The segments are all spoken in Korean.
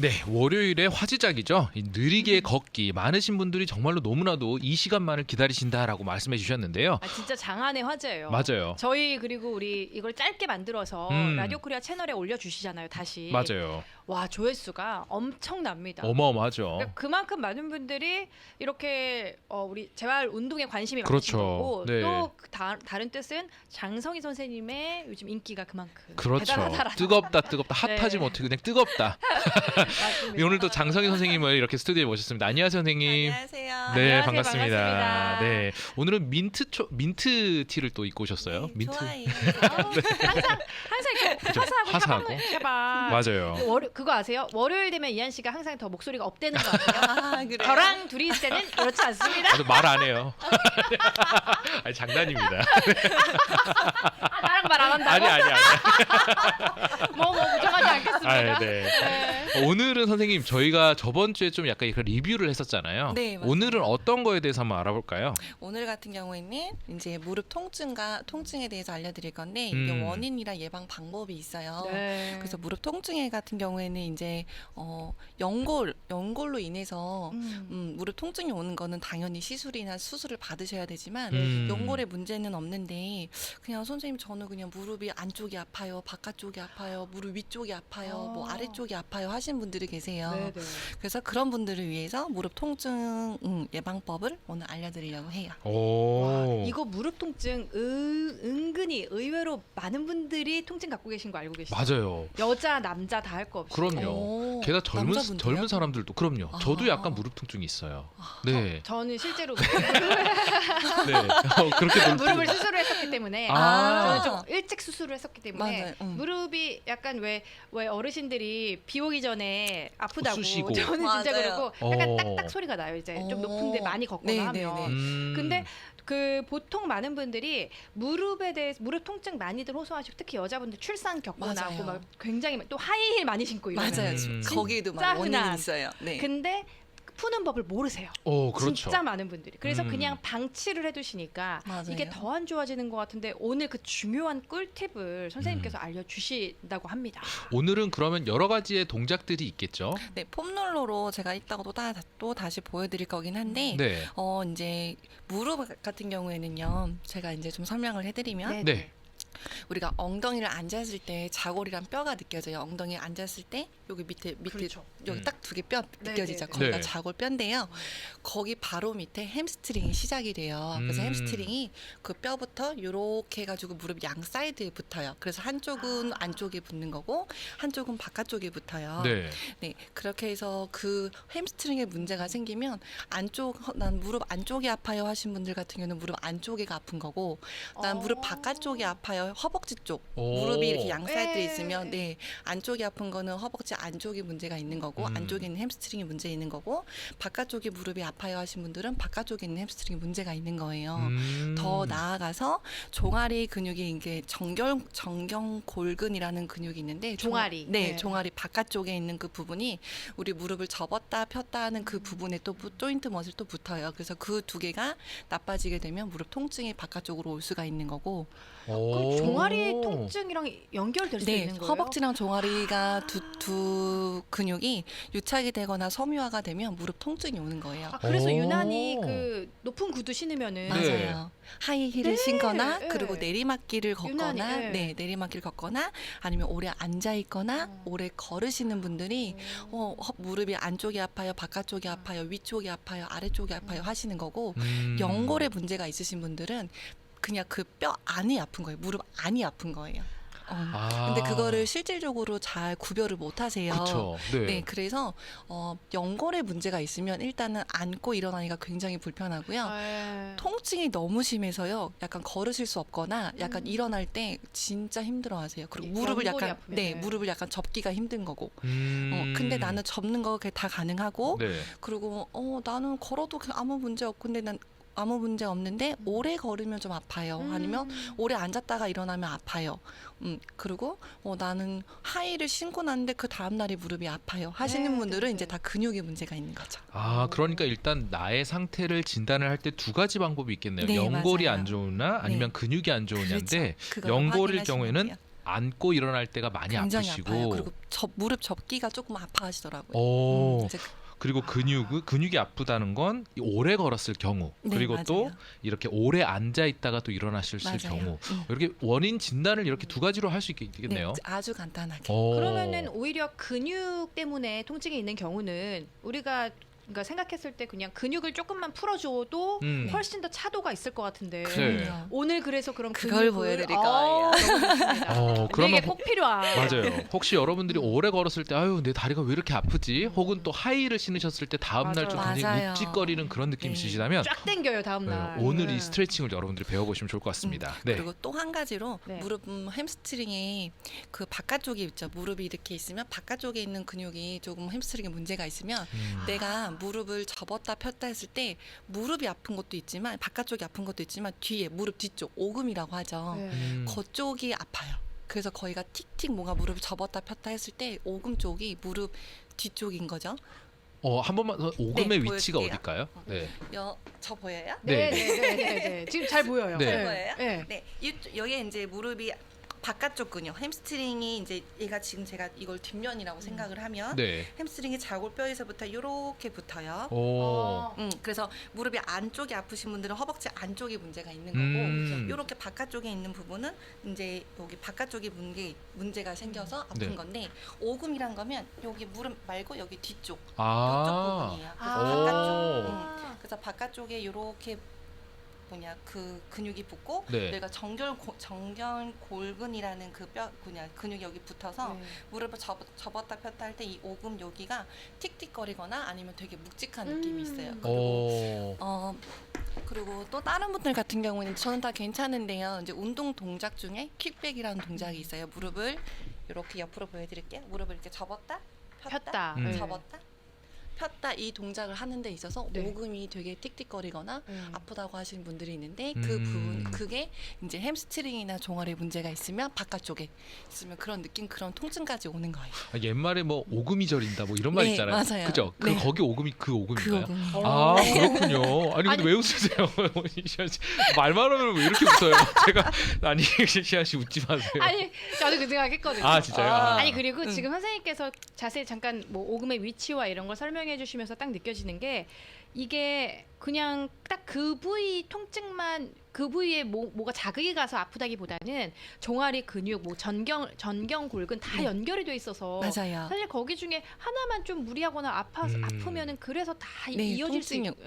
네, 월요일에 화제작이죠. 이 느리게 걷기. 많으신 분들이 정말로 너무나도 이 시간만을 기다리신다라고 말씀해 주셨는데요. 아, 진짜 장안의 화제예요. 맞아요. 저희 그리고 우리 이걸 짧게 만들어서 라디오 코리아 채널에 올려주시잖아요. 다시. 맞아요. 와, 조회수가 엄청납니다. 어마어마하죠. 그러니까 그만큼 많은 분들이 이렇게 우리 재활 운동에 관심이 그렇죠. 많으신 거고 네. 또 다른 뜻은 장성희 선생님의 요즘 인기가 그만큼 그렇죠. 대단하다라는 뜨겁다 핫하지 네. 못해 그냥 뜨겁다. 맞습니다. 오늘도 장성희 선생님을 이렇게 스튜디오에 모셨습니다. 안녕하세요, 선생님. 안녕하세요. 네, 안녕하세요. 반갑습니다. 반갑습니다. 네, 오늘은 민트 티를 또 입고 오셨어요. 네, 민트. 좋아해요. 항상 이렇게 그죠. 화사하고 화사하고. 샤방. 맞아요. 그거 아세요? 월요일 되면 이한 씨가 항상 더 목소리가 업되는 거 아세요? 아, 그래요? 저랑 둘이 있을 때는 그렇지 않습니다. 저도 말 안 해요. 아니, 장난입니다. 나랑 말 안 한다고? 아니. 뭐 부정하지 않겠습니다. 아, 네. 네. 오늘은 선생님 저희가 저번 주에 좀 약간 그 리뷰를 했었잖아요. 네, 맞아요. 오늘은 어떤 거에 대해서 한번 알아볼까요? 오늘 같은 경우에는 이제 무릎 통증에 대해서 알려드릴 건데 이게 원인이랑 예방 방법이 있어요. 네. 그래서 무릎 통증에 같은 경우에는 이제 연골로 인해서 무릎 통증이 오는 거는 당연히 시술이나 수술을 받으셔야 되지만 연골에 문제는 없는데 그냥 선생님 저는 그냥 무릎이 안쪽이 아파요, 바깥쪽이 아파요, 무릎 위쪽이 아파요, 뭐 아래쪽이 아파요 하신 분들이 계세요. 네네. 그래서 그런 분들을 위해서 무릎 통증 예방법을 오늘 알려드리려고 해요. 오. 와, 이거 무릎 통증 은근히 의외로 많은 분들이 통증 갖고 계신 거 알고 계시죠? 맞아요. 여자 남자 다 할 거 없이. 그럼요. 오, 게다가 남자분들요? 젊은 사람들도 그럼요. 저도 아. 약간 무릎 통증이 있어요. 네. 저는 실제로 네. 그렇게 무릎을 수술을 했었기 때문에 아. 저는 좀 일찍 수술을 했었기 때문에 맞아요. 무릎이 약간 왜 어르신들이 비 오기 전에 아프다고 쑤시고. 저는 진짜 맞아요. 그러고 약간 어. 딱딱 소리가 나요. 이제 좀 높은데 많이 걷거나 네, 하면. 네, 네. 근데 그 보통 많은 분들이 무릎에 대해서 무릎 통증 많이들 호소하시고 특히 여자분들 출산 겪고 맞아요. 나고 막 굉장히 또 하이힐 많이 신고 이러면 맞아요. 진짜 거기에도 막 흔한. 원인이 있어요. 네. 근데 푸는 법을 모르세요. 그렇죠. 진짜 많은 분들이. 그래서 음. 그냥 방치를 해두시니까 맞아요. 이게 더 안 좋아지는 것 같은데 오늘 그 중요한 꿀팁을 선생님께서 알려주신다고 합니다. 오늘은 그러면 여러 가지의 동작들이 있겠죠? 네, 폼롤러로 제가 이따가 또 다시 보여드릴 거긴 한데 네. 이제 무릎 같은 경우에는요, 제가 이제 좀 설명을 해드리면 네. 우리가 엉덩이를 앉았을 때 자골이랑 뼈가 느껴져요. 엉덩이에 앉았을 때 여기 밑에 그렇죠. 여기 딱 두 개 뼈 네, 느껴지죠. 네, 네. 거기가 네. 자골 뼈인데요. 거기 바로 밑에 햄스트링이 시작이 돼요. 그래서 햄스트링이 그 뼈부터 요렇게 해가지고 무릎 양 사이드에 붙어요. 그래서 한쪽은 안쪽에 붙는 거고 한쪽은 바깥쪽에 붙어요. 네. 네, 그렇게 해서 그 햄스트링에 문제가 생기면 난 무릎 안쪽이 아파요 하신 분들 같은 경우는 무릎 안쪽에가 아픈 거고, 난 무릎 바깥쪽이 아파요, 허벅지 쪽. 오. 무릎이 이렇게 양 사이드에 네. 있으면 안쪽이 아픈 거는 허벅지 안쪽에 문제가 있는 거고, 안쪽에 있는 햄스트링이 문제 있는 거고, 바깥쪽에 무릎이 아파요 하신 분들은 바깥쪽에 있는 햄스트링이 문제가 있는 거예요. 더 나아가서 종아리 근육이 이게 정경골근이라는 근육이 있는데 종아리. 네, 네. 종아리 바깥쪽에 있는 그 부분이 우리 무릎을 접었다 폈다 하는 그 부분에 또 조인트 머슬 또 붙어요. 그래서 그 두 개가 나빠지게 되면 무릎 통증이 바깥쪽으로 올 수가 있는 거고. 그럼 종아리 통증이랑 연결될 수 네, 있는 거예요? 허벅지랑 종아리가 두 근육이 유착이 되거나 섬유화가 되면 무릎 통증이 오는 거예요. 그래서 오. 유난히 그 높은 구두 신으면은 네. 맞아요. 하이힐을 네, 신거나 네. 그리고 내리막길을 걷거나 유난히, 네. 내리막길 걷거나 아니면 오래 앉아 있거나 오래 걸으시는 분들이 무릎이 안쪽이 아파요, 바깥쪽이 아파요, 위쪽이 아파요, 아래쪽이 아파요 하시는 거고, 연골에 문제가 있으신 분들은 그냥 그 뼈 안이 아픈 거예요. 무릎 안이 아픈 거예요. 근데 그거를 실질적으로 잘 구별을 못 하세요. 그렇죠. 네. 네, 그래서 연골에 문제가 있으면 일단은 앉고 일어나기가 굉장히 불편하고요. 통증이 너무 심해서요. 약간 걸으실 수 없거나 약간 일어날 때 진짜 힘들어하세요. 그리고 무릎을 연골이 약간 아프면. 무릎을 약간 접기가 힘든 거고. 근데 나는 접는 거 다 가능하고, 네. 그리고 나는 걸어도 그냥 아무 문제 없고, 근데 난 아무 문제 없는데 오래 걸으면 좀 아파요. 아니면 오래 앉았다가 일어나면 아파요. 그리고 나는 하이를 신고 났는데 그 다음 날이 무릎이 아파요 하시는 네, 분들은 네, 이제 네. 다 근육에 문제가 있는 거죠. 그러니까 일단 나의 상태를 진단을 할 때 두 가지 방법이 있겠네요. 네, 연골이 맞아요. 안 좋으나 아니면 근육이 안 좋으냐인데 그렇죠. 그걸 연골일 확인하시면 경우에는 돼요. 앉고 일어날 때가 많이 굉장히 아프시고. 아파요. 그리고 무릎 접기가 조금 아파하시더라고요. 오. 이제 그리고 근육이 아프다는 건이 오래 걸었을 경우 네, 그리고 또 맞아요. 이렇게 오래 앉아 있다가 또 일어나실 맞아요. 경우 이렇게 원인 진단을 이렇게 두 가지로 할 수 있겠네요. 네, 아주 간단하게. 그러면은 오히려 근육 때문에 통증이 있는 경우는 우리가 그러니까 생각했을 때 그냥 근육을 조금만 풀어줘도 훨씬 더 차도가 있을 것 같은데 네. 그럼요. 오늘 그래서 그럼 그걸 근육을- 보여드릴 어, 거예요. 너무 좋습니다. 근데 그러면 이게 꼭 필요한. 맞아요. 혹시 여러분들이 오래 걸었을 때 아유 내 다리가 왜 이렇게 아프지? 혹은 또 하이힐을 신으셨을 때 다음 날 좀 맞아요. 굉장히 맞아요. 묵직거리는 그런 느낌이 네. 있으시다면 쫙 당겨요 다음 날. 오늘 이 스트레칭을 여러분들이 배워보시면 좋을 것 같습니다. 네. 그리고 또 한 가지로 네. 무릎 햄스트링이 그 바깥쪽에 있죠. 무릎이 이렇게 있으면 바깥쪽에 있는 근육이 조금 햄스트링에 문제가 있으면 내가 무릎을 접었다 폈다 했을 때 무릎이 아픈 것도 있지만 바깥쪽이 아픈 것도 있지만 뒤에 무릎 뒤쪽 오금이라고 하죠. 네. 그쪽이 아파요. 그래서 거기가 틱틱 뭔가 무릎을 접었다 폈다 했을 때 오금 쪽이 무릎 뒤쪽인 거죠. 한 번만 더, 오금의 네, 위치가 보여드릴게요. 어딜까요? 네. 저 보여요? 네. 네. 지금 잘 보여요. 네. 잘 보여요? 네. 네, 여기에 이제 무릎이 바깥쪽 근육, 햄스트링이 이제 얘가 지금 제가 이걸 뒷면이라고 생각을 하면 네. 햄스트링이 좌골뼈에서부터 이렇게 붙어요. 오. 그래서 무릎이 안쪽이 아프신 분들은 허벅지 안쪽에 문제가 있는 거고 이렇게 바깥쪽에 있는 부분은 이제 여기 바깥쪽에 문제가 생겨서 아픈 네. 건데 오금이란 거면 여기 무릎 말고 여기 뒤쪽 이쪽 아. 부분이에요. 그래서 오. 바깥쪽. 그래서 바깥쪽에 이렇게 그 근육이 붙고 네. 내가 정경골근이라는 그 뼈 근육이 여기 붙어서 네. 무릎을 접었다 폈다 할 때 이 오금 여기가 틱틱거리거나 아니면 되게 묵직한 느낌이 있어요. 그리고 오. 그리고 또 다른 분들 같은 경우는 저는 다 괜찮은데요. 이제 운동 동작 중에 킥백이라는 동작이 있어요. 무릎을 이렇게 옆으로 보여드릴게요. 무릎을 이렇게 접었다 폈다, 폈다. 네. 접었다 폈다 이 동작을 하는 데 있어서 네. 오금이 되게 틱틱거리거나 아프다고 하시는 분들이 있는데 그 음. 부분 그게 이제 햄스트링이나 종아리 문제가 있으면 바깥쪽에 있으면 그런 느낌 그런 통증까지 오는 거예요. 옛말에 뭐 오금이 저린다 뭐 이런 말 네, 있잖아요. 맞아요. 그죠? 네. 거기 오금이 그 그 오금인가요? 오금이. 아 그렇군요. 아니 근데 아니- 왜 웃으세요? 말만 하면 왜 이렇게 웃어요? 제가 아니 시아 씨 웃지 마세요. 아니 저도 그 생각했거든요. 아, 진짜요? 아니 그리고 지금 선생님께서 자세히 잠깐 뭐 오금의 위치와 이런 걸 설명해 주시면서 딱 느껴지는 게 이게 그냥 딱 그 부위 통증만 그 부위에 뭐가 자극이 가서 아프다기보다는 종아리 근육 뭐 전경 골근 다 연결이 돼 있어서 맞아요. 사실 거기 중에 하나만 좀 무리하거나 아프면은 그래서 다 네, 이어질 수 통증이- 있고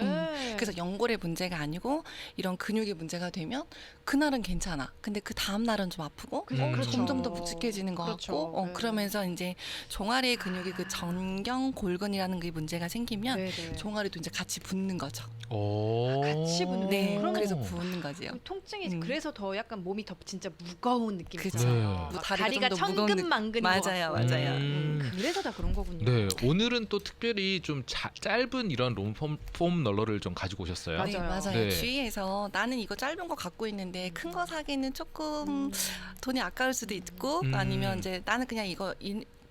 그래서 연골의 문제가 아니고 이런 근육의 문제가 되면 그날은 괜찮아. 근데 그 다음 날은 좀 아프고 그렇죠. 점점 더 묵직해지는 것 그렇죠. 같고 네. 그러면서 이제 종아리의 근육이 그 전경골근이라는 게 문제가 생기면 네네. 종아리도 이제 같이 붓는 거죠. 오. 같이 붓는 네, 그러면- 그래서 부는 거지요. 통증이 그래서 더 약간 몸이 더 진짜 무거운 그쵸. 느낌이잖아요. 네. 막 다리가 다리가 좀 더 무거운 천근만근인 것 맞아요, 같고. 맞아요. 그래서 다 그런 거군요. 네, 오늘은 또 특별히 좀 짧은 이런 폼 널러를 좀 가지고 오셨어요. 맞아요. 네, 맞아요. 네. 주위에서 나는 이거 짧은 거 갖고 있는데 큰 거 사기는 조금 돈이 아까울 수도 있고 아니면 이제 나는 그냥 이거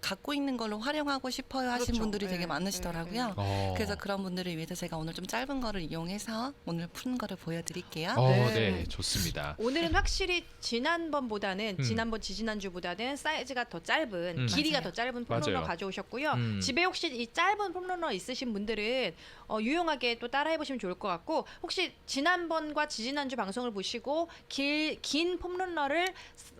갖고 있는 걸로 활용하고 싶어요 하신 그렇죠. 분들이 되게 네, 많으시더라고요. 그래서 그런 분들을 위해서 제가 오늘 좀 짧은 거를 이용해서 오늘 푸는 거를 보여드릴게요. 네. 네. 좋습니다. 오늘은 확실히 지난번보다는 지난번 지지난주보다는 사이즈가 더 짧은 길이가 맞아요. 더 짧은 폼롤러 맞아요. 가져오셨고요. 집에 혹시 이 짧은 폼롤러 있으신 분들은 유용하게 또 따라해 보시면 좋을 것 같고 혹시 지난번과 지지난주 방송을 보시고 긴 폼롤러를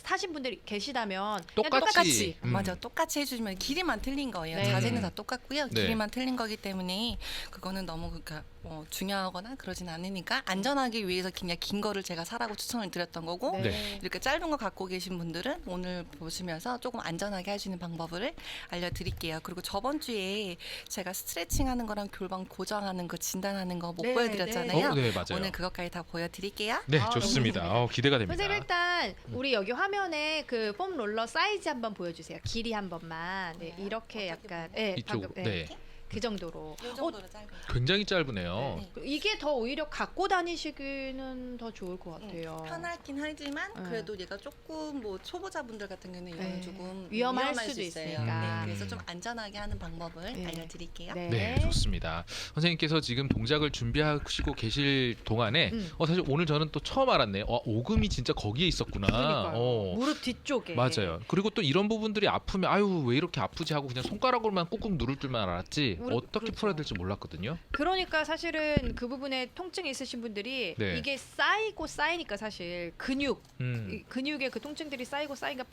사신 분들이 계시다면 그냥 똑같이. 맞아 똑같이 해주시면 길이만 틀린 거예요. 네. 자세는 다 똑같고요. 네. 길이만 틀린 거기 때문에 그거는 너무 그러니까 중요하거나 그러진 않으니까 안전하기 위해서 그냥 긴 거를 제가 사라고 추천을 드렸던 거고 네. 이렇게 짧은 거 갖고 계신 분들은 오늘 보시면서 조금 안전하게 하시는 방법을 알려드릴게요. 그리고 저번 주에 제가 스트레칭하는 거랑 골반 고정하는 거 진단하는 거 못 네, 보여드렸잖아요. 네, 맞아요. 오늘 그것까지 다 보여드릴게요. 네, 아, 좋습니다. 너무 기대가 됩니다. 선생님 일단 우리 여기 화면에 그 폼롤러 사이즈 한번 보여주세요. 길이 한 번만. 네, 이렇게 어떻게 약간 보면? 네, 이쪽, 방금, 네. 그 정도로. 이 정도로 짧아요. 굉장히 짧으네요. 네. 이게 더 오히려 갖고 다니시기는 더 좋을 것 같아요. 편하긴 하지만 네. 그래도 얘가 조금 뭐 초보자분들 같은 경우는 이거는 네. 조금 위험할 수 수도 있어요. 있으니까. 네, 그래서 좀 안전하게 하는 방법을 네. 알려드릴게요. 네, 좋습니다. 선생님께서 지금 동작을 준비하시고 계실 동안에 사실 오늘 저는 또 처음 알았네요. 오금이 진짜 거기에 있었구나. 그러니까요. 무릎 뒤쪽에. 맞아요. 그리고 또 이런 부분들이 아프면 아유 왜 이렇게 아프지 하고 그냥 손가락으로만 꾹꾹 누를 줄만 알았지 어떻게 그렇죠. 풀어야 될지 몰랐거든요. 그러니까 사실은 그 부분에 통증이 있으신 분들이 네. 이게 쌓이고 쌓이니까 사실 근육 음, 근육에 그 통증들이 쌓이고 쌓이니까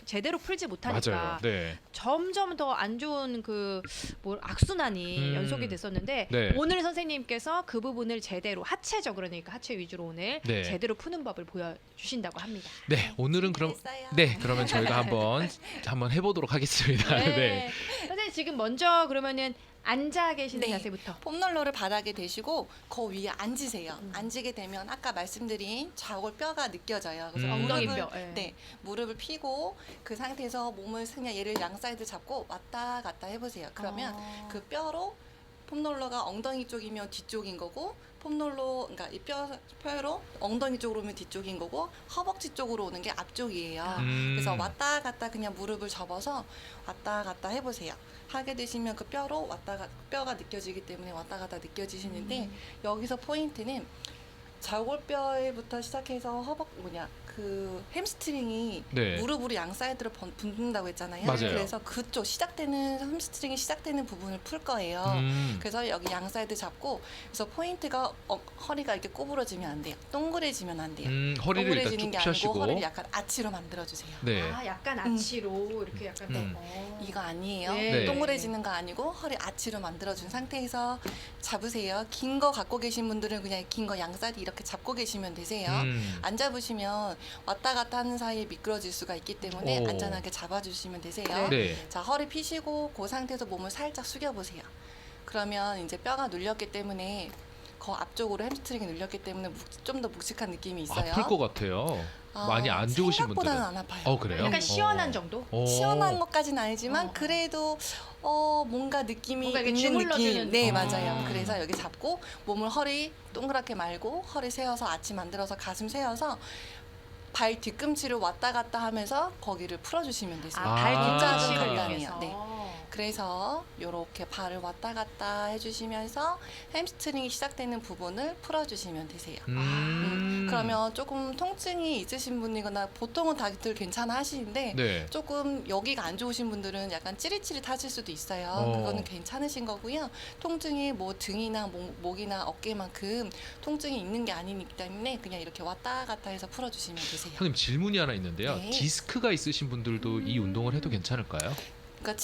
제대로 풀지 못하니까 맞아요. 네. 점점 더 안 좋은 그 뭐 악순환이 연속이 됐었는데 네. 오늘 선생님께서 그 부분을 제대로 하체죠. 그러니까 하체 위주로 오늘 네. 제대로 푸는 법을 보여주신다고 합니다. 네, 오늘은 그럼 됐어요. 네, 그러면 저희가 한번 해보도록 하겠습니다. 네. 선생님 지금 먼저 그러면은 앉아 계시는 네. 자세부터. 폼롤러를 바닥에 대시고 그 위에 앉으세요. 앉게 되면 아까 말씀드린 좌골뼈가 느껴져요. 그래서 엉덩이 무릎을, 뼈. 예. 네, 무릎을 펴고 그 상태에서 몸을 그냥 얘를 양 사이드 잡고 왔다 갔다 해보세요. 그러면 그 뼈로 폼롤러가 엉덩이 쪽이면 뒤쪽인 거고 폼롤러 그러니까 이 뼈로 엉덩이 쪽으로 오면 뒤쪽인 거고 허벅지 쪽으로 오는 게 앞쪽이에요. 그래서 왔다 갔다 그냥 무릎을 접어서 왔다 갔다 해보세요. 하게 되시면 그 뼈로 뼈가 느껴지기 때문에 왔다 갔다 느껴지시는데 여기서 포인트는 좌골뼈부터 시작해서 그 햄스트링이 네. 무릎으로 양 사이드로 붙는다고 했잖아요. 맞아요. 그래서 그쪽 햄스트링이 시작되는 부분을 풀 거예요. 그래서 여기 양 사이드 잡고 그래서 포인트가 허리가 이렇게 구부러지면 안 돼요. 동그래지면 안 돼요. 허리를 일단 동그래지는 쭉 게 아니고 펴시고. 허리를 약간 아치로 만들어주세요. 네. 아, 약간 아치로 이렇게 약간 이거 아니에요. 네. 동그래지는 거 아니고 허리 아치로 만들어준 상태에서 잡으세요. 긴 거 갖고 계신 분들은 그냥 긴 거 양 사이드 이렇게 잡고 계시면 되세요. 안 잡으시면 왔다 갔다 하는 사이에 미끄러질 수가 있기 때문에 오. 안전하게 잡아주시면 되세요. 네. 자, 허리 펴시고 그 상태에서 몸을 살짝 숙여보세요. 그러면 이제 뼈가 눌렸기 때문에 그 앞쪽으로 햄스트링이 눌렸기 때문에 좀 더 묵직한 느낌이 있어요. 아플 것 같아요. 많이 안 좋으신 분들은. 생각보다는 안 아파요. 그래요? 약간 시원한 정도? 시원한 것까지는 아니지만 어. 그래도 뭔가 느낌이 뭔가 이렇게 있는 주물러주는 느낌. 네, 느낌. 맞아요. 그래서 여기 잡고 몸을 허리 동그랗게 말고 허리 세워서 아치 만들어서 가슴 세워서 발 뒤꿈치를 왔다 갔다 하면서 거기를 풀어주시면 되세요. 발 아. 뒤꿈치를 간단해요. 이용해서. 네. 그래서 이렇게 발을 왔다 갔다 해주시면서 햄스트링이 시작되는 부분을 풀어주시면 되세요. 그러면 조금 통증이 있으신 분이거나 보통은 다들 괜찮아 하시는데 네. 조금 여기가 안 좋으신 분들은 약간 찌릿찌릿하실 수도 있어요. 그거는 괜찮으신 거고요. 통증이 뭐 등이나 목이나 어깨만큼 통증이 있는 게 아니기 때문에 그냥 이렇게 왔다 갔다 해서 풀어주시면 되세요. 선생님 질문이 하나 있는데요. 네. 디스크가 있으신 분들도 이 운동을 해도 괜찮을까요? 그러니까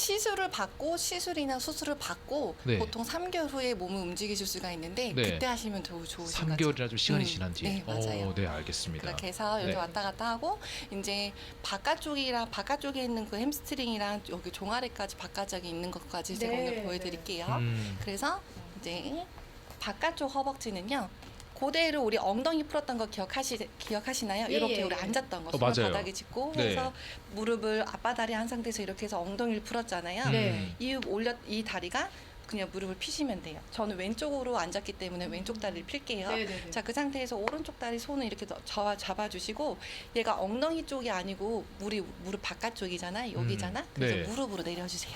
시술이나 수술을 받고 네. 보통 3개월 후에 몸을 움직이실 수가 있는데 네. 그때 하시면 더 좋으신 거죠. 3개월이나 좀 시간이 지난 뒤에. 네, 맞아요. 네, 알겠습니다. 그렇게 해서 이렇게 네. 왔다 갔다 하고 이제 바깥쪽에 있는 그 햄스트링이랑 여기 종아리까지 바깥쪽에 있는 것까지 제가 네, 오늘 보여드릴게요. 음. 그래서 이제 바깥쪽 허벅지는요. 그대로 우리 ong덩이 풀었던 거 기억하시나요? 예, 이렇게 예, 우리 예. 앉았던 거 맞아요. 손을 바닥에 짚고 네. 해서 무릎을 앞바다리 한 상태에서 이렇게 해서 엉덩이를 풀었잖아요. 네. 이 다리가 그냥 무릎을 피시면 돼요. 저는 왼쪽으로 앉았기 때문에 왼쪽 다리를 필게요. 네네네. 자, 그 상태에서 오른쪽 다리 손을 이렇게 잡아주시고 얘가 엉덩이 쪽이 아니고 무릎 바깥쪽이잖아. 여기잖아. 그래서 네. 무릎으로 내려주세요.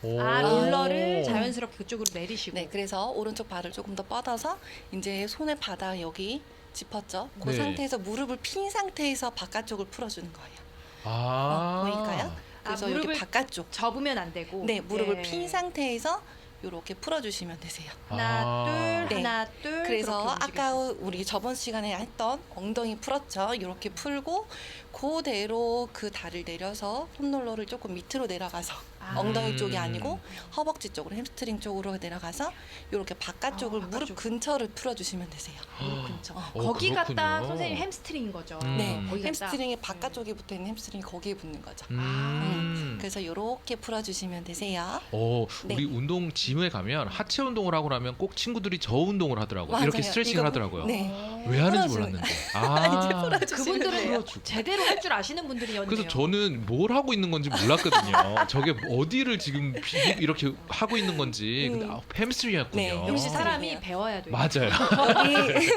롤러를 자연스럽게 그쪽으로 내리시고. 네, 그래서 오른쪽 발을 조금 더 뻗어서 이제 손의 바닥 여기 짚었죠. 그 네. 상태에서 무릎을 핀 상태에서 바깥쪽을 풀어주는 거예요. 아. 보일까요? 그래서 무릎을 여기 바깥쪽. 접으면 안 되고. 네, 무릎을 예. 핀 상태에서 이렇게 풀어주시면 되세요. 하나, 둘, 네. 하나, 둘. 그래서 그렇게 아까 움직이시면. 우리 저번 시간에 했던 엉덩이 풀었죠. 이렇게 풀고 그대로 그 다리를 내려서 폼롤러를 조금 밑으로 내려가서 엉덩이 쪽이 아니고 허벅지 쪽으로 햄스트링 쪽으로 내려가서 이렇게 바깥쪽을 무릎 바깥쪽. 근처를 풀어주시면 되세요. 무릎 근처. 어, 거기 그렇군요. 갖다 선생님 햄스트링인 거죠. 네, 거기 갖다. 햄스트링의 바깥쪽에 붙어있는 햄스트링이 거기에 붙는 거죠. 그래서 이렇게 풀어주시면 되세요. 우리 네. 운동 짐에 가면 하체 운동을 하고 나면 꼭 친구들이 저 운동을 하더라고요. 맞아요. 이렇게 스트레칭을 이거- 하더라고요. 네. 왜 하는지 풀어주는 몰랐는데. 이제 풀어주시면 그분들은 돼요. 제대로 할 줄 아시는 분들이었네요. 그래서 저는 뭘 하고 있는 건지 몰랐거든요. 저게 어디를 지금 이렇게 하고 있는 건지 근데 햄스트링이었군요. 네, 역시 어. 사람이 배워야 돼요. 맞아요. 여기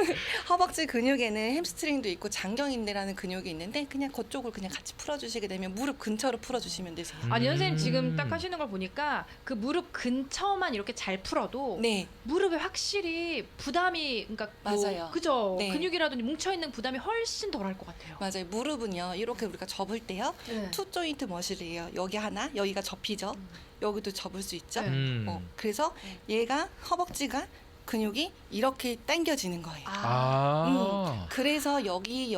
허벅지 근육에는 햄스트링도 있고 장경인대라는 근육이 있는데 그냥 그쪽을 그냥 같이 풀어주시게 되면 무릎 근처로 풀어주시면 되세요. 아니 선생님 지금 음. 딱 하시는 걸 보니까 그 무릎 근처만 이렇게 잘 풀어도 네, 무릎에 확실히 부담이 그러니까 뭐 맞아요. 그죠 네. 근육이라든지 뭉쳐 있는 부담이 훨씬 덜할 것 같아요. 맞아요. 무릎은요 이렇게 우리가 접을 때요 네. 투 조인트 머실이에요. 여기 하나, 여기가 접히죠. 여기도 접을 수 있죠. 네. 그래서 얘가 허벅지가 근육이 이렇게 당겨지는 거예요. 그래서 여기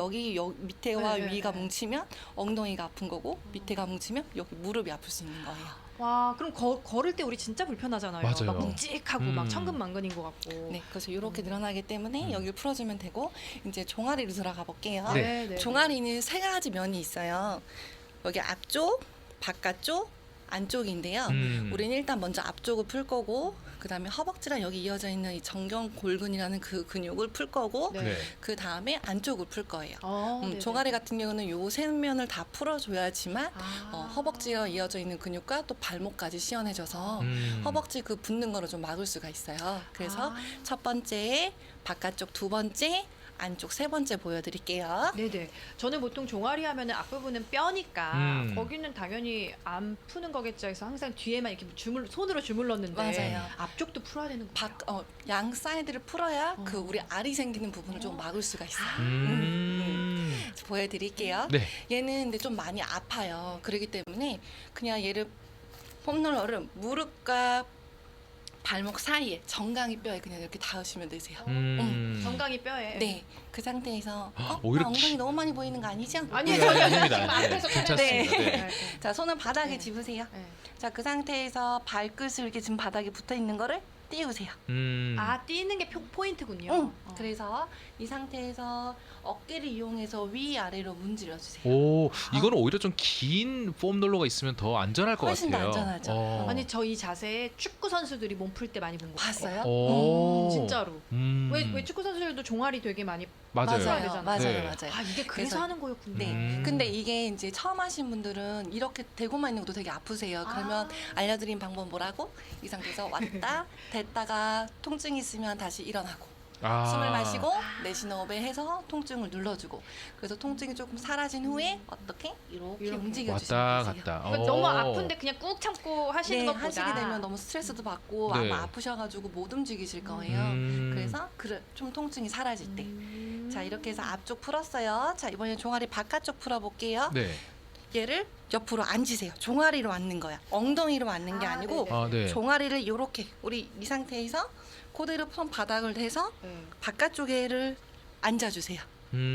밑에와 네, 네, 위가 네. 뭉치면 엉덩이가 아픈 거고 밑에가 뭉치면 여기 무릎이 아플 수 있는 거예요. 와 그럼 걸을 때 우리 진짜 불편하잖아요. 맞아요. 막 묵직하고 막 천근만근인 것 같고. 네, 그래서 이렇게 늘어나기 때문에 여기를 풀어주면 되고 이제 종아리로 들어가 볼게요. 네. 네. 종아리는 세 가지 면이 있어요. 여기 앞쪽, 바깥쪽, 안쪽인데요. 우리는 일단 먼저 앞쪽을 풀 거고 그 다음에 허벅지랑 여기 이어져 있는 이 정경골근이라는 그 근육을 풀 거고 네. 네. 그 다음에 안쪽을 풀 거예요. 네네. 종아리 같은 경우는 요 세 면을 다 풀어줘야지만 아. 허벅지와 이어져 있는 근육과 또 발목까지 시원해져서 허벅지 그 붙는 거를 좀 막을 수가 있어요. 그래서 아. 첫 번째, 바깥쪽 두 번째, 안쪽 세 번째 보여드릴게요. 네네. 저는 보통 종아리 하면은 앞부분은 뼈니까 거기는 당연히 안 푸는 거겠죠. 해서 항상 뒤에만 이렇게 손으로 주물렀는데 맞아요. 앞쪽도 풀어야 되는 거예요. 양 사이드를 풀어야 그 우리 알이 생기는 부분을 좀 막을 수가 있어요. 보여드릴게요. 네. 얘는 근데 좀 많이 아파요. 그렇기 때문에 그냥 얘를 폼롤러를 무릎과 발목 사이에 정강이 뼈에 그냥 이렇게 닿으시면 되세요. 정강이 뼈에. 네, 그 상태에서 오히려 엉덩이 너무 많이 보이는 거 아니죠? 아니에요. 네, 아닙니다. 지금 네, 앞에서 괜찮습니다. 네. 자, 손을 바닥에 네. 집으세요. 네. 자, 그 상태에서 발끝을 이렇게 지금 바닥에 붙어 있는 거를 띄우세요. 아 뛰는 게 포인트군요. 응. 그래서 이 상태에서 어깨를 이용해서 위아래로 문질러 주세요. 오, 이거는 오히려 좀 긴 폼롤러가 있으면 더 안전할 것 훨씬 더 같아요. 안전하죠. 아니 저 이 자세 축구 선수들이 몸 풀 때 많이 본 거 같아요. 봤어요? 오. 진짜로. 왜 축구 선수들도 종아리 되게 많이 맞아요. 풀어야 되잖아요. 맞아요, 네. 맞아요. 아 이게 그래서 그래서- 하는 거였군요. 네. 근데 이게 이제 처음 하신 분들은 이렇게 대고만 있는 것도 되게 아프세요. 그러면 알려드린 방법 뭐라고? 이 상태에서 왔다 됐다가 통증이 있으면 다시 일어나고 숨을 마시고 내쉬는 호흡에 해서 통증을 눌러주고 그래서 통증이 조금 사라진 후에 어떻게 이렇게 이렇게. 움직여주시면 왔다 되세요. 갔다. 그러니까 너무 아픈데 그냥 꾹 참고 하시는 네, 것보다 하시게 되면 너무 스트레스도 받고 네. 아마 아프셔가지고 못 움직이실 거예요. 그래서 좀 통증이 사라질 때. 자, 이렇게 해서 앞쪽 풀었어요. 자, 이번에 종아리 바깥쪽 풀어볼게요. 네. 얘를 옆으로 앉으세요. 종아리로 앉는 거야. 엉덩이로 앉는 게 아, 아니고 네네. 아, 네. 종아리를 이렇게 우리 이 상태에서 그대로 손 바닥을 대서 네. 바깥쪽에를 앉아주세요.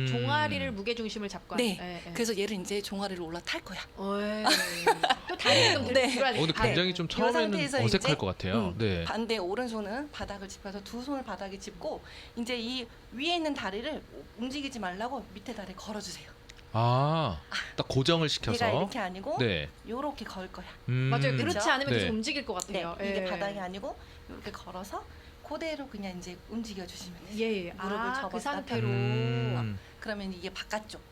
종아리를 무게 중심을 잡고 네. 네. 그래서 얘를 이제 종아리를 올라탈 거야. 또 다리를 좀 네. 들어야 근데 돼. 굉장히 좀 이 처음에는 상태에서 어색할 이제, 것 같아요. 네. 반대 오른손은 바닥을 짚어서 두 손을 바닥에 짚고 이제 이 위에 있는 다리를 움직이지 말라고 밑에 다리 걸어주세요. 딱 고정을 얘가 시켜서. 이렇게 아니고 네. 요렇게 걸 거야. 맞아요. 그렇죠? 그렇지 않으면 네. 계속 움직일 것 네, 같아요. 이게 예. 바닥이 아니고 이렇게 걸어서 그대로 그냥 이제 움직여 주시면 돼요. 예. 무릎을 그 접었다 상태로. 그러면 이게 바깥쪽.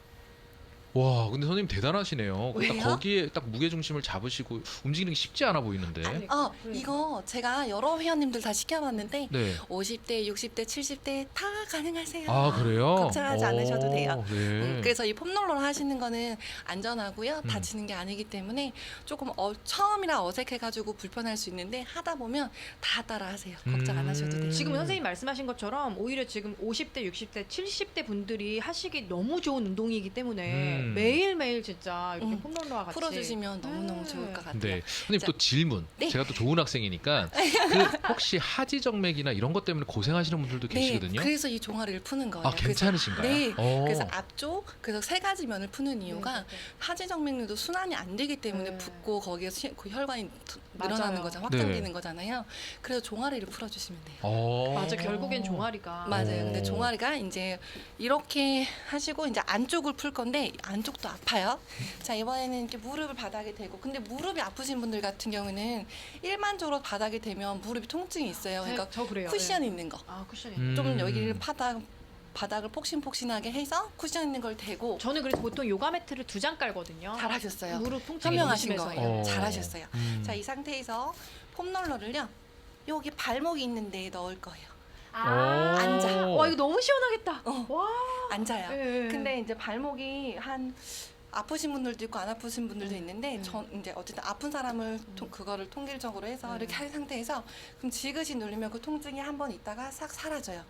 와, 근데 선생님 대단하시네요. 딱 왜요? 거기에 딱 무게 중심을 잡으시고 움직이는 게 쉽지 않아 보이는데. 아니, 이거 제가 여러 회원님들 다 시켜봤는데 네. 50대, 60대, 70대 다 가능하세요. 아, 그래요? 걱정하지 않으셔도 돼요. 네. 그래서 이 폼롤러 하시는 거는 안전하고요. 다치는 게 아니기 때문에 조금 처음이라 어색해가지고 불편할 수 있는데 하다 보면 다 따라하세요. 걱정 안 하셔도 돼요. 지금 선생님 말씀하신 것처럼 오히려 지금 50대, 60대, 70대 분들이 하시기 너무 좋은 운동이기 때문에 매일매일 진짜 이렇게 폼롤러와 같이 풀어주시면 너무너무 좋을 것 같아요. 네. 선생님 또 질문. 네. 제가 또 좋은 학생이니까 그 혹시 하지정맥이나 이런 것 때문에 고생하시는 분들도 계시거든요. 그래서 이 종아리를 푸는 거예요. 아, 괜찮으신가요? 네. 오. 그래서 앞쪽 그래서 세 가지 면을 푸는 이유가 하지정맥류도 순환이 안 되기 때문에 네. 붓고 거기에 그 혈관이 늘어나는 맞아요. 거잖아요. 확장되는 네. 거잖아요. 그래서 종아리를 풀어주시면 돼요. 맞아. 결국엔 종아리가 맞아요. 근데 종아리가 이제 이렇게 하시고 이제 안쪽을 풀 건데 안쪽도 아파요. 자, 이번에는 이렇게 무릎을 바닥에 대고 근데 무릎이 아프신 분들 같은 경우는 일반적으로 바닥에 대면 무릎이 통증이 있어요. 그러니까 저 그래요. 쿠션 네. 있는 거. 아 쿠션이. 좀 여기를 바닥을 폭신폭신하게 해서 쿠션 있는 걸 대고. 저는 그래서 보통 요가 매트를 2장 깔거든요. 잘하셨어요. 무릎 통증이 현명하신 심해서. 거예요. 어. 잘하셨어요. 자, 이 상태에서 폼롤러를요. 여기 발목이 있는 데에 넣을 거예요. 앉아. 와 이거 너무 시원하겠다. 어. 와. 앉아요. 예. 근데 이제 발목이 한 아프신 분들도 있고 안 아프신 분들도 있는데 음. 전 이제 어쨌든 아픈 사람을 그거를 통계적으로 해서 이렇게 한 상태에서 그럼 지그시 누르면 그 통증이 한 번 있다가 싹 사라져요.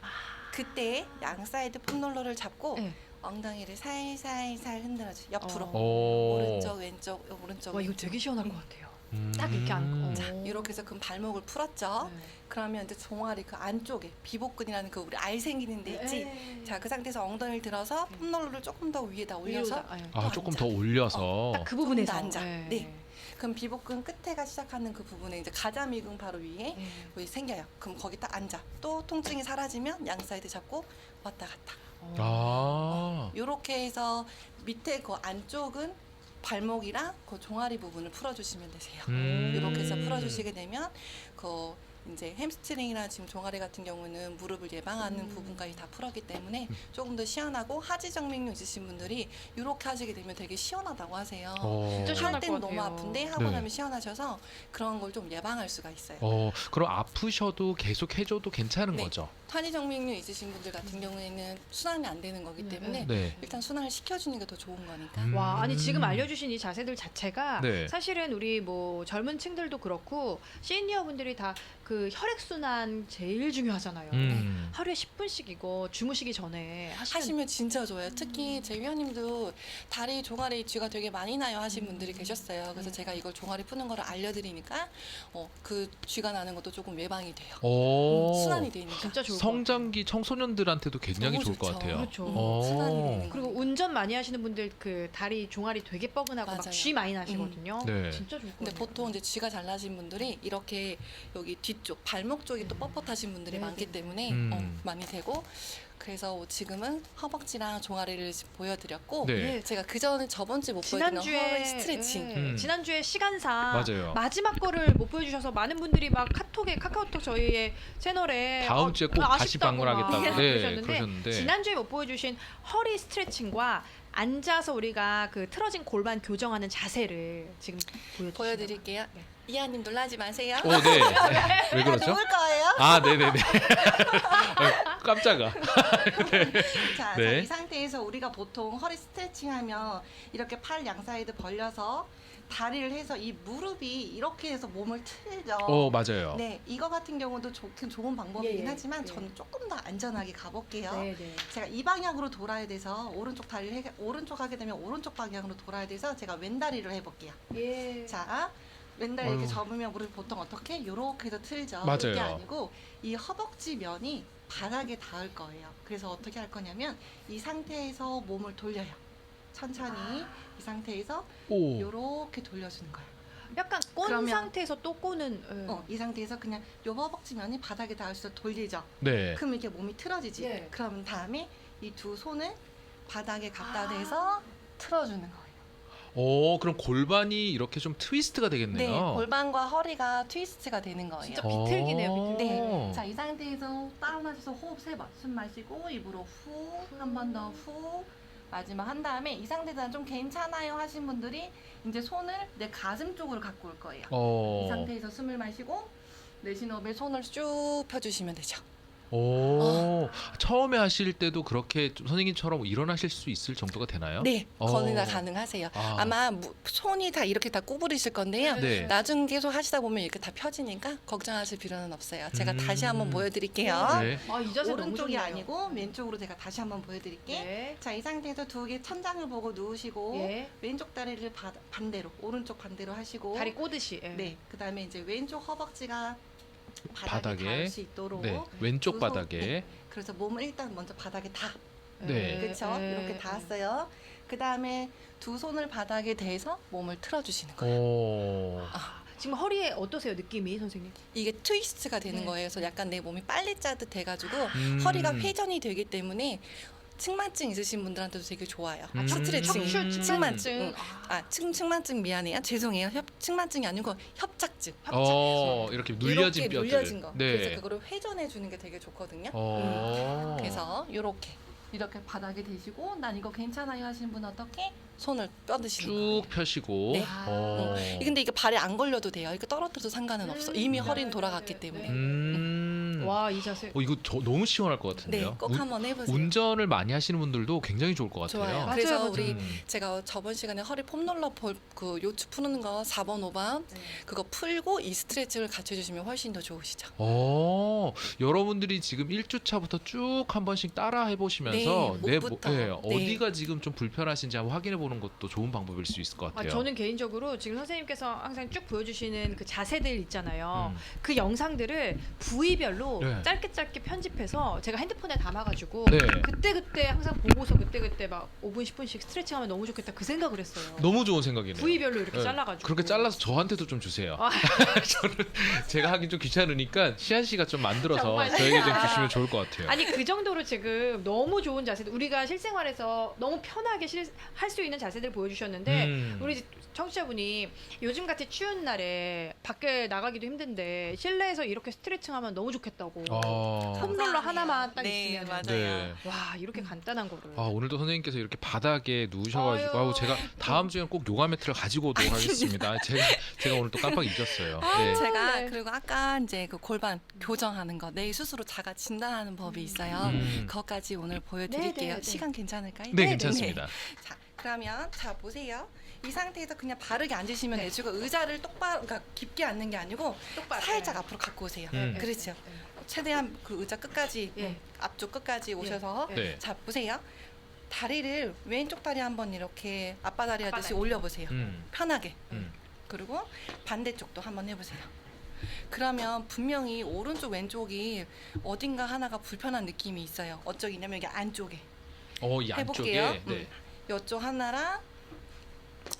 그때 양 사이드 폼롤러를 잡고 네. 엉덩이를 살살살 흔들어줘. 옆으로. 오. 오른쪽 왼쪽 오른쪽 와 이거 왼쪽. 되게 시원할 것 같아요. 음. 딱 이렇게 앉고. 자, 이렇게 해서 그럼 발목을 풀었죠. 그러면 이제 종아리 그 안쪽에 비복근이라는 그 우리 알 생기는 데 있지. 네. 자, 그 상태에서 엉덩이를 들어서 폼롤러를 조금 더 위에다 올려서 아, 조금 앉아. 더 올려서. 딱 그 부분에서 더 앉아. 네. 네. 그럼 비복근 끝에가 시작하는 그 부분에 이제 가자미근 바로 위에 여기 생겨요. 그럼 거기 딱 앉아. 또 통증이 사라지면 양 사이드 잡고 왔다 갔다. 아. 요렇게 해서 밑에 그 안쪽은 발목이랑 그 종아리 부분을 풀어주시면 되세요. 이렇게 해서 풀어주시게 되면 그 이제 햄스트링이나 지금 종아리 같은 경우는 무릎을 예방하는 부분까지 다 풀었기 때문에 조금 더 시원하고 하지정맥류 있으신 분들이 이렇게 하시게 되면 되게 시원하다고 하세요. 진짜 시원할 할 때는 것 너무 같아요. 아픈데 하고 네. 나면 시원하셔서 그런 걸 좀 예방할 수가 있어요. 그럼 아프셔도 계속 해줘도 괜찮은 네. 거죠? 하지정맥류 있으신 분들 같은 경우에는 순환이 안 되는 거기 때문에 네. 일단 순환을 시켜주는 게 더 좋은 거니까. 와, 아니 지금 알려주신 이 자세들 자체가 네. 사실은 우리 뭐 젊은 층들도 그렇고 시니어 분들이 다 그 혈액 순환 제일 중요하잖아요. 하루에 10분씩 이거 주무시기 전에 하시면 진짜 좋아요. 특히 제 회원님도 다리 종아리 쥐가 되게 많이 나요 하신 분들이 계셨어요. 그래서 제가 이걸 종아리 푸는 거를 알려드리니까 그 쥐가 나는 것도 조금 예방이 돼요. 순환이 되니까. 진짜 좋을 것 성장기 청소년들한테도 굉장히 너무 좋을 것 좋죠. 같아요. 그렇죠. 순환이 되는 그리고 거니까. 운전 많이 하시는 분들 그 다리 종아리 되게 뻐근하고 막 맞아요. 쥐 많이 나시거든요. 네. 진짜 좋을 것 근데 같아요. 보통 이제 쥐가 잘 나신 분들이 이렇게 여기 뒤쪽 발목 쪽이 또 뻣뻣하신 분들이 네, 많기 네. 때문에 많이 되고 그래서 지금은 허벅지랑 종아리를 지금 보여드렸고 네. 제가 그 전에 저번 주에 못 보여드린 허리 스트레칭 지난주에 시간상 맞아요. 마지막 거를 못 보여주셔서 많은 분들이 막 카카오톡 저희의 채널에 다음 주에 꼭 다시 아쉽다고 방문하겠다고 막 네, 그러셨는데 지난주에 못 보여주신 허리 스트레칭과 앉아서 우리가 그 틀어진 골반 교정하는 자세를 지금 보여드릴게요. 네. 이하님 놀라지 마세요. 네. 왜 그러죠? 누울 거예요. 아, 네네네. 깜짝아. 자, 네. 자, 이 상태에서 우리가 보통 허리 스트레칭하면 이렇게 팔 양 사이드 벌려서 다리를 해서 이 무릎이 이렇게 해서 몸을 틀죠. 맞아요. 네, 이거 같은 경우도 좋은 방법이긴 예, 예, 하지만 예. 저는 조금 더 안전하게 가볼게요. 네. 제가 이 방향으로 돌아야 돼서 오른쪽 다리를 오른쪽 하게 되면 오른쪽 방향으로 돌아야 돼서 제가 왼 다리를 해볼게요. 예. 자, 왼다리 이렇게 어휴. 접으면 우리 보통 어떻게 이렇게 해서 틀죠. 맞아요. 그게 아니고 이 허벅지 면이 바닥에 닿을 거예요. 그래서 어떻게 할 거냐면 이 상태에서 몸을 돌려요. 천천히 이 상태에서 오. 이렇게 돌려주는 거예요. 약간 꼰 그러면- 상태에서 또 꼬는. 이 상태에서 그냥 요 허벅지 면이 바닥에 닿을 수 돌리죠. 네. 그럼 이렇게 몸이 틀어지지. 예. 그럼 다음에 이 두 손을 바닥에 갖다 대서 틀어주는 거예요. 그럼 골반이 이렇게 좀 트위스트가 되겠네요. 네, 골반과 허리가 트위스트가 되는 거예요. 진짜 비틀기네요, 비틀기. 네. 자, 이 상태에서 다운하셔서 호흡 3번. 숨 마시고 입으로 후, 한 번 더 후. 마지막 한 다음에 이 상태에서 좀 괜찮아요 하신 분들이 이제 손을 내 가슴 쪽으로 갖고 올 거예요. 이 상태에서 숨을 마시고 내쉬는 호흡에 손을 쭉 펴주시면 되죠. 처음에 하실 때도 그렇게 좀 선생님처럼 일어나실 수 있을 정도가 되나요? 네, 거의 다 가능하세요. 아. 아마 손이 다 이렇게 다 구부리실 건데요. 네. 나중 계속 하시다 보면 이렇게 다 펴지니까 걱정하실 필요는 없어요. 제가 다시 한번 보여드릴게요. 네. 이 자세 너무 오른쪽이 좋네요. 아니고 왼쪽으로 제가 다시 한번 보여드릴게요. 네. 자, 이 상태에서 두 개 천장을 보고 누우시고 예. 왼쪽 다리를 반대로 오른쪽 반대로 하시고 다리 꼬듯이. 예. 네, 그다음에 이제 왼쪽 허벅지가 바닥에 바닥에. 닿을 수 있도록 네. 왼쪽 두 손, 바닥에. 네. 그래서 몸을 일단 먼저 바닥에 닿. 네. 그렇죠? 이렇게 닿았어요. 그다음에 두 손을 바닥에 대서 몸을 틀어주시는 거예요. 지금 허리에 어떠세요, 느낌이 선생님? 이게 트위스트가 되는 네. 거예요. 그래서 약간 내 몸이 빨리 짜듯 해가지고 음. 허리가 회전이 되기 때문에 측만증 있으신 분들한테도 되게 좋아요. 척추, 스트레칭. 척추 측만증. 응. 측만증 미안해요. 죄송해요. 측만증이 아니고 협착증. 이렇게 눌려진 이렇게 뼈들. 눌려진 거. 네. 그래서 그거를 회전해 주는 게 되게 좋거든요. 어. 그래서 이렇게 이렇게 바닥에 대시고 난 이거 괜찮아요 하시는 분 어떻게 손을 뻗으시는 쭉 거예요. 펴시고. 네. 어. 근데 이게 발에 안 걸려도 돼요. 이거 떨어뜨려도 상관은 없어. 이미 허리는 네, 돌아갔기 네, 때문에. 와, 이 자세. 이거 너무 시원할 것 네, 같은데요. 꼭 한번 해보세요. 운전을 많이 하시는 분들도 굉장히 좋을 것 같아요. 좋아요. 맞아요, 그래서 맞아요. 우리 음. 제가 저번 시간에 허리 폼롤러 그 요추 푸는 거 4번, 5번 그거 풀고 이 스트레칭을 같이 해주시면 훨씬 더 좋으시죠. 여러분들이 지금 1주차부터 쭉 한 번씩 따라 해보시면서 네, 목부터. 네. 어디가 지금 좀 불편하신지 한번 확인해 보는 것도 좋은 방법일 수 있을 것 같아요. 저는 개인적으로 지금 선생님께서 항상 쭉 보여주시는 그 자세들 있잖아요. 음. 그 영상들을 부위별로 네. 짧게 담아서 제가 핸드폰에 담아가지고 네. 그때 항상 보고서 그때 막 5분 10분씩 스트레칭하면 너무 좋겠다 그 생각을 했어요. 너무 좋은 생각이네요. 부위별로 이렇게 네. 잘라가지고 그렇게 잘라서 저한테도 좀 주세요. 아. 저는 제가 하긴 좀 귀찮으니까 시안 씨가 좀 만들어서 정말. 저에게 좀 주시면 좋을 것 같아요. 아니 그 정도로 지금 너무 좋은 자세들 우리가 실생활에서 너무 편하게 할 수 있는 자세들 보여주셨는데 우리 청취자분이 요즘같이 추운 날에 밖에 나가기도 힘든데 실내에서 이렇게 스트레칭하면 너무 좋겠다고 폼롤러 감사합니다. 하나만 딱 네, 있으면 맞아요. 네. 와 이렇게 간단한 거를 오늘도 선생님께서 이렇게 바닥에 누우셔가지고 아유. 제가 다음 주에는 꼭 요가 매트를 가지고 오도록 하겠습니다. 제가 오늘 또 깜빡 잊었어요. 네. 제가 네. 그리고 아까 이제 그 골반 교정하는 거 내 스스로 자가 진단하는 법이 있어요. 그것까지 오늘 보여드릴게요. 네, 네. 시간 괜찮을까요? 네, 괜찮습니다. 자, 그러면 자 보세요. 이 상태에서 그냥 바르게 앉으시면 네. 되시고 의자를 똑바로 그러니까 깊게 앉는 게 아니고 똑바로 살짝 앞으로 갖고 오세요. 그렇죠. 최대한 그 의자 끝까지 예. 앞쪽 끝까지 오셔서 예. 네. 자 보세요. 다리를 왼쪽 다리 한번 이렇게 앞바다리 하듯이 앞바다리. 올려보세요. 음. 편하게. 음. 그리고 반대쪽도 한번 해보세요. 그러면 분명히 오른쪽 왼쪽이 어딘가 하나가 불편한 느낌이 있어요. 어쩌기냐면 이게 안쪽에 이 안쪽에. 해볼게요. 네. 이쪽 하나랑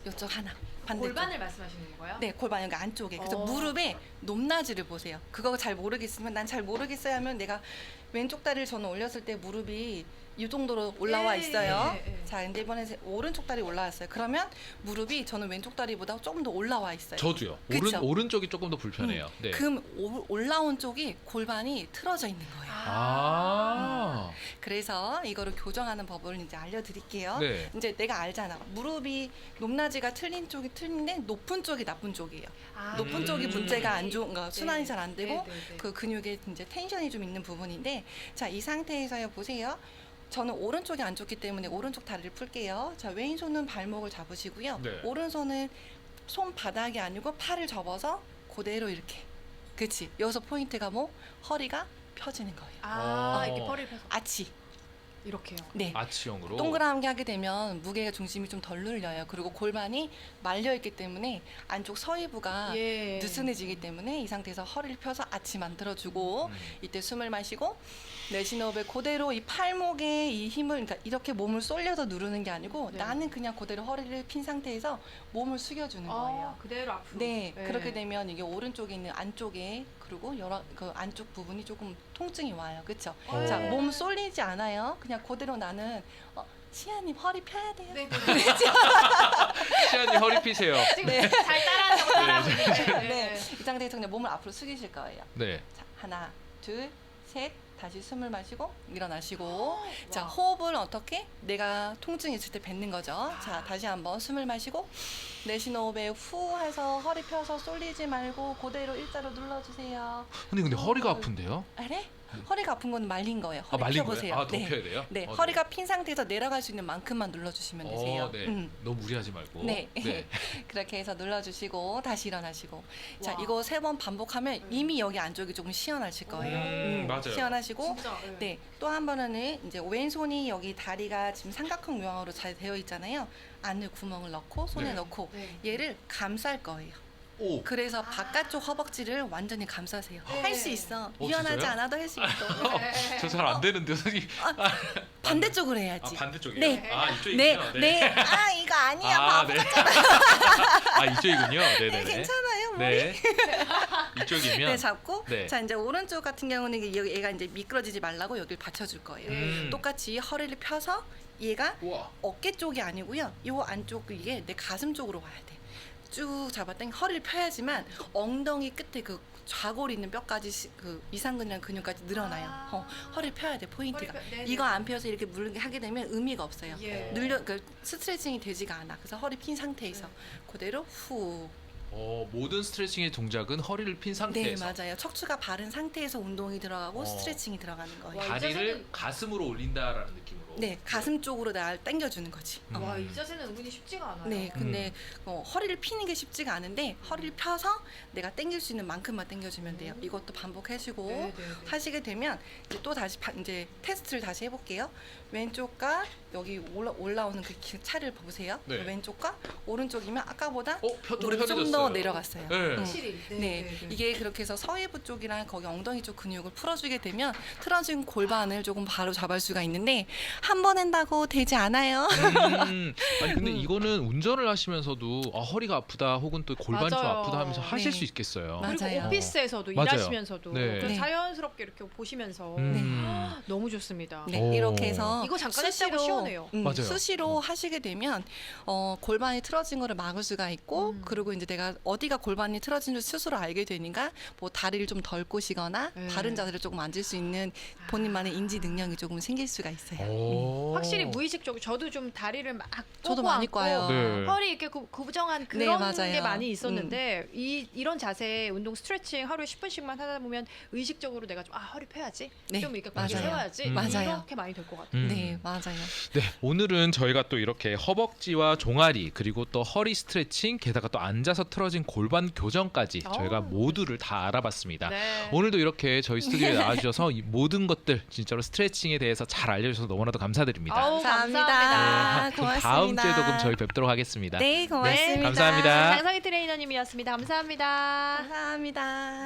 이쪽 하나. 반대쪽. 골반을 말씀하시는 건가요? 네, 골반 여기 안쪽에. 그래서 어. 무릎의 높낮이를 보세요. 그거 잘 모르겠으면 난 잘 모르겠어요 하면 내가 왼쪽 다리를 저는 올렸을 때 무릎이 이 정도로 올라와 예, 있어요. 예, 예. 자, 근데 이번에 오른쪽 다리 올라왔어요. 그러면 무릎이 저는 왼쪽 다리보다 조금 더 올라와 있어요. 저도요. 그쵸? 오른쪽이 조금 더 불편해요. 네. 그럼 올라온 쪽이 골반이 틀어져 있는 거예요. 그래서 이거를 교정하는 법을 이제 알려드릴게요. 네. 이제 내가 알잖아. 무릎이 높낮이가 틀린 쪽이 틀린데 높은 쪽이 나쁜 쪽이에요. 높은 쪽이 문제가 안 좋은 거 순환이 잘 안 되고 그 근육에 이제 텐션이 좀 있는 부분인데 자, 이 상태에서요 보세요. 저는 오른쪽이 안 좋기 때문에 오른쪽 다리를 풀게요. 자, 왼손은 발목을 잡으시고요. 네. 오른손은 손바닥이 아니고 팔을 접어서 그대로 이렇게. 그렇지. 여기서 포인트가 뭐? 허리가 펴지는 거예요. 이렇게 허리를 펴서 아치. 이렇게요. 네. 아치형으로. 동그랗게 하게 되면 무게가 중심이 좀 덜 눌려요. 그리고 골반이 말려 있기 때문에 안쪽 서이부가 예. 느슨해지기 때문에 이 상태에서 허리를 펴서 아치 만들어주고 이때 숨을 마시고 내쉬는 호흡에 그대로 이 팔목에 이 힘을 그러니까 이렇게 몸을 쏠려서 누르는 게 아니고 네. 나는 그냥 그대로 허리를 핀 상태에서 몸을 숙여주는 거예요. 그대로 앞으로. 네, 그렇게 되면 이게 오른쪽에 있는 안쪽에 그리고 여러 그 안쪽 부분이 조금 통증이 와요, 그렇죠? 어. 자, 몸 쏠리지 않아요. 그냥 그대로 나는 시아님 허리 펴야 돼요. 네, 시안이 허리 피세요. 지금 잘 따라하고 있는데. 네, 이 상태에서 그냥 몸을 앞으로 숙이실 거예요. 네. 자, 하나, 둘, 셋. 다시 숨을 마시고 일어나시고 자, 호흡을 어떻게 내가 통증이 있을 때 뱉는 거죠. 자, 다시 한번 숨을 마시고 내쉬는 호흡에 후 해서 허리 펴서 쏠리지 말고 그대로 일자로 눌러주세요. 근데 허리가 아픈데요? 그래? 허리가 아픈 건 말린 거예요. 허리 말린 펴보세요. 거예요? 더 네. 펴야 돼요? 네, 허리가 핀 상태에서 내려갈 수 있는 만큼만 눌러주시면 되세요. 네. 너무 무리하지 말고. 네. 그렇게 해서 눌러주시고 다시 일어나시고 자, 와. 이거 3번 반복하면 이미 여기 안쪽이 조금 시원하실 거예요. 맞아요. 시원하시고 진짜. 네, 또 한 번은 이제 왼손이 여기 다리가 지금 삼각형 모양으로 잘 되어 있잖아요. 안을 구멍을 넣고 손에 네. 넣고 네. 얘를 감쌀 거예요. 오. 그래서 바깥쪽 허벅지를 완전히 감싸세요. 네. 할 수 있어. 어, 유연하지 진짜요? 않아도 할 수 있어. 저 잘 안 되는데 선생님. 반대쪽으로 해야지. 반대쪽이요? 네. 이쪽이군요. 네. 아, 이거 아니야. 바보. 네. 이쪽이군요. 네, 네네네. 괜찮아요. 머리. 네. 이쪽이면. 네, 잡고 네. 자, 이제 오른쪽 같은 경우는 얘가 이제 미끄러지지 말라고 여기를 받쳐줄 거예요. 똑같이 허리를 펴서 얘가 우와. 어깨 쪽이 아니고요. 이 안쪽 이게 내 가슴 쪽으로 와야 돼. 쭉 잡았더니 허리를 펴야지만 엉덩이 끝에 그 좌골 있는 뼈까지 그 이상근이랑 근육까지 늘어나요. 아. 허리 펴야 돼 포인트가. 허리 펴- 네, 이거 네. 안 펴서 이렇게 물게 하게 되면 의미가 없어요. 예. 그 스트레칭이 되지가 않아. 그래서 허리 핀 상태에서 그대로 후. 모든 스트레칭의 동작은 허리를 핀 네 상태에서 맞아요. 척추가 바른 상태에서 운동이 들어가고 어. 스트레칭이 들어가는 거예요. 와, 이 다리를 자세는- 가슴으로 올린다라는 느낌으로. 네 가슴 쪽으로 날 당겨주는 거지. 음. 와, 이 자세는 은근히 쉽지가 않아요. 네, 근데 허리를 피는 게 쉽지가 않은데 허리를 펴서 내가 당길 수 있는 만큼만 당겨주면 돼요. 이것도 반복해주고 네, 네, 네. 하시게 되면 이제 또 다시 이제 테스트를 다시 해볼게요. 왼쪽과 여기 올라오는 그 차를 보세요. 네. 왼쪽과 오른쪽이면 아까보다 좀 무릎이 좀 더 편해졌어요. 내려갔어요. 네. 확실히. 네, 이게 그렇게 해서 서해부 쪽이랑 거기 엉덩이 쪽 근육을 풀어주게 되면 틀어진 골반을 조금 바로 잡을 수가 있는데 한 번 한다고 되지 않아요. 아니 근데 이거는 운전을 하시면서도 허리가 아프다 혹은 또 골반이 좀 맞아요. 아프다 하면서 하실 네. 수 있겠어요. 맞아요. 그리고 오피스에서도 맞아요. 일하시면서도 네. 그냥 네. 자연스럽게 이렇게 보시면서 너무 좋습니다. 네, 오. 이렇게 해서 이거 잠깐 했다고 시원해요. 맞아요. 수시로 하시게 되면 골반이 틀어진 거를 막을 수가 있고 그리고 이제 내가 어디가 골반이 틀어진 줄 스스로 알게 되니까 뭐 다리를 좀 덜 꼬시거나 네. 바른 자세를 조금 앉을 수 있는 본인만의 인지 능력이 조금 생길 수가 있어요. 확실히 무의식적으로 저도 좀 다리를 막 저도 꼬고 많이 앉고 꽈요. 네. 허리 이렇게 고정한 네, 그런 맞아요. 게 많이 있었는데 이런 자세 운동 스트레칭 하루에 10분씩만 하다 보면 의식적으로 내가 좀 허리 펴야지 네, 좀 이렇게 고개 맞아요. 세워야지 맞아요. 이렇게 많이 될 것 같아요. 네, 맞아요. 네, 오늘은 저희가 또 이렇게 허벅지와 종아리 그리고 또 허리 스트레칭 게다가 또 앉아서 틀어진 골반 교정까지 저희가 모두를 다 알아봤습니다. 네. 오늘도 이렇게 저희 스튜디오에 나와주셔서 이 모든 것들 진짜로 스트레칭에 대해서 잘 알려주셔서 너무나도 감사드립니다. 아우, 감사합니다. 그럼 다음 주에도 그럼 저희 뵙도록 하겠습니다. 네, 고맙습니다. 감사합니다. 장성희 트레이너님이었습니다. 감사합니다. 감사합니다.